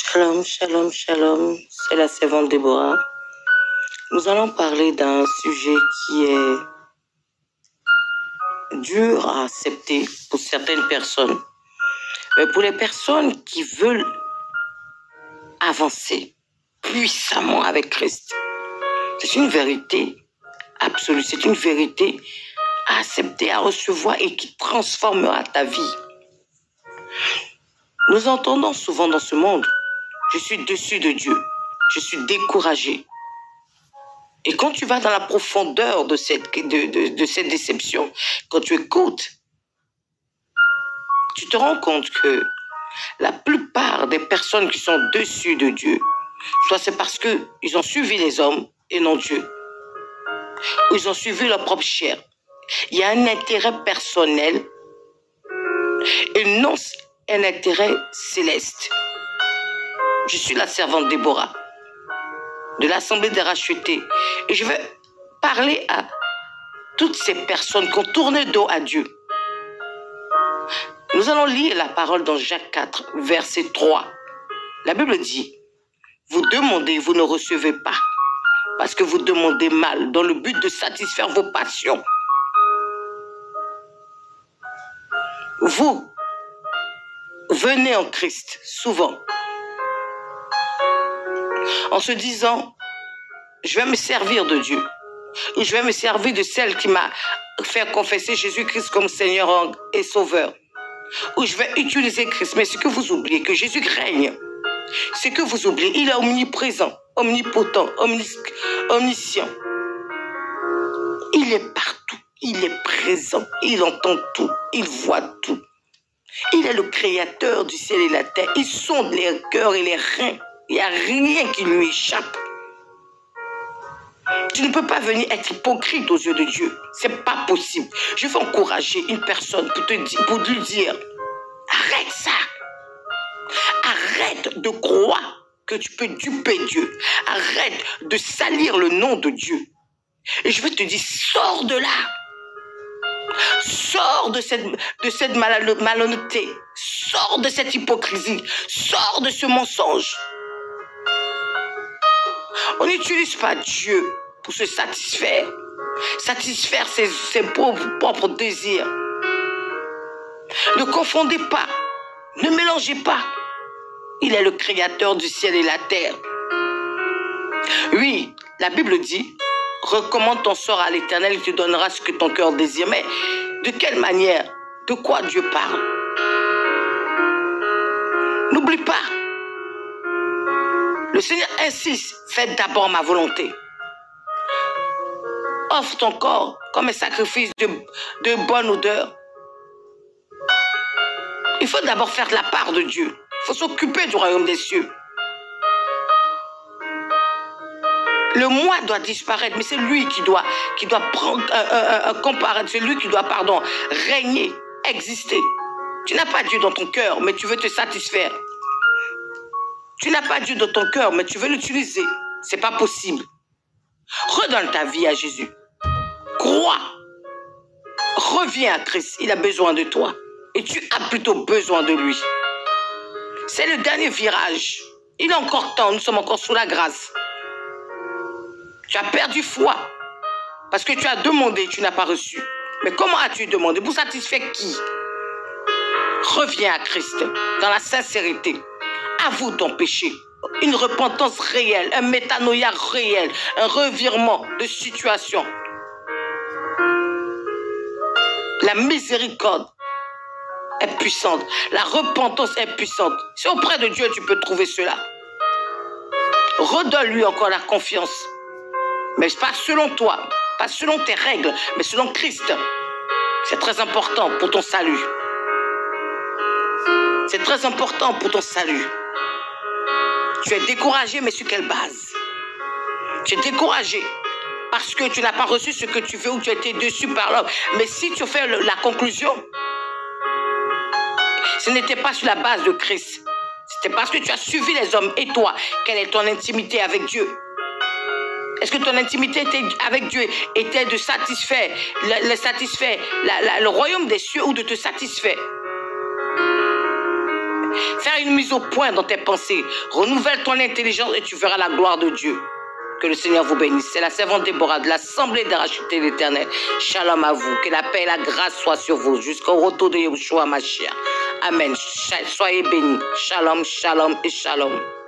Shalom, shalom, shalom, c'est la servante Déborah. Nous allons parler d'un sujet qui est dur à accepter pour certaines personnes. Mais pour les personnes qui veulent avancer puissamment avec Christ, c'est une vérité absolue, c'est une vérité à accepter, à recevoir et qui transformera ta vie. Nous entendons souvent dans ce monde, je suis déçu de Dieu, je suis découragé. Et quand tu vas dans la profondeur de cette déception, quand tu écoutes, tu te rends compte que la plupart des personnes qui sont déçues de Dieu, soit c'est parce qu'ils ont suivi les hommes et non Dieu. Ou ils ont suivi leur propre chair. Il y a un intérêt personnel et non un intérêt céleste. Je suis la servante Déborah de l'Assemblée des rachetés. Et je vais parler à toutes ces personnes qui ont tourné dos à Dieu. Nous allons lire la parole dans Jacques 4, verset 3. La Bible dit, vous demandez, vous ne recevez pas, parce que vous demandez mal, dans le but de satisfaire vos passions. Vous venez en Christ, souvent, en se disant, je vais me servir de Dieu, ou je vais me servir de celle qui m'a fait confesser Jésus-Christ comme Seigneur et Sauveur, ou je vais utiliser Christ. Mais ce que vous oubliez, que Jésus règne, ce que vous oubliez, il est omniprésent, omnipotent, omniscient. Il est partout, il est présent, il entend tout, il voit tout. Il est le créateur du ciel et de la terre, il sonde les cœurs et les reins. Il n'y a rien qui lui échappe. Tu ne peux pas venir être hypocrite aux yeux de Dieu. Ce n'est pas possible. Je veux encourager une personne pour lui dire, arrête ça. Arrête de croire que tu peux duper Dieu. Arrête de salir le nom de Dieu. Et je veux te dire, sors de là. Sors de cette malhonnêteté. Sors de cette hypocrisie. Sors de ce mensonge. On n'utilise pas Dieu pour se satisfaire. Satisfaire ses propres désirs. Ne confondez pas. Ne mélangez pas. Il est le créateur du ciel et de la terre. Oui, la Bible dit, recommande ton sort à l'Éternel, il te donnera ce que ton cœur désire. Mais de quelle manière? De quoi Dieu parle? N'oublie pas. Le Seigneur insiste, fais d'abord ma volonté. Offre ton corps comme un sacrifice de bonne odeur. Il faut d'abord faire la part de Dieu. Il faut s'occuper du royaume des cieux. Le moi doit disparaître, mais c'est lui qui doit prendre comparaître, c'est lui qui doit, régner, exister. Tu n'as pas Dieu dans ton cœur, mais tu veux te satisfaire. Tu n'as pas Dieu dans ton cœur, mais tu veux l'utiliser. C'est pas possible. Redonne ta vie à Jésus. Crois. Reviens à Christ. Il a besoin de toi. Et tu as plutôt besoin de lui. C'est le dernier virage. Il est encore temps. Nous sommes encore sous la grâce. Tu as perdu foi. Parce que tu as demandé, tu n'as pas reçu. Mais comment as-tu demandé? Pour satisfaire qui? Reviens à Christ. Dans la sincérité. Avoue ton péché, une repentance réelle, un métanoïa réel, un revirement de situation. La miséricorde est puissante, la repentance est puissante. C'est auprès de Dieu que tu peux trouver cela. Redonne-lui encore la confiance, mais pas selon toi, pas selon tes règles, mais selon Christ. C'est très important pour ton salut. C'est très important pour ton salut. Tu es découragé, mais sur quelle base? Tu es découragé parce que tu n'as pas reçu ce que tu veux ou tu as été déçu par l'homme. Mais si tu fais la conclusion, ce n'était pas sur la base de Christ. C'était parce que tu as suivi les hommes. Et toi, quelle est ton intimité avec Dieu? Est-ce que ton intimité avec Dieu était de satisfaire le royaume des cieux ou de te satisfaire? Faire une mise au point dans tes pensées. Renouvelle ton intelligence et tu verras la gloire de Dieu. Que le Seigneur vous bénisse. C'est la servante Déborah de l'Assemblée des rachetés de l'Éternel. Shalom à vous. Que la paix et la grâce soient sur vous jusqu'au retour de Yeshua Mashiach. Amen. Soyez bénis. Shalom, shalom et shalom.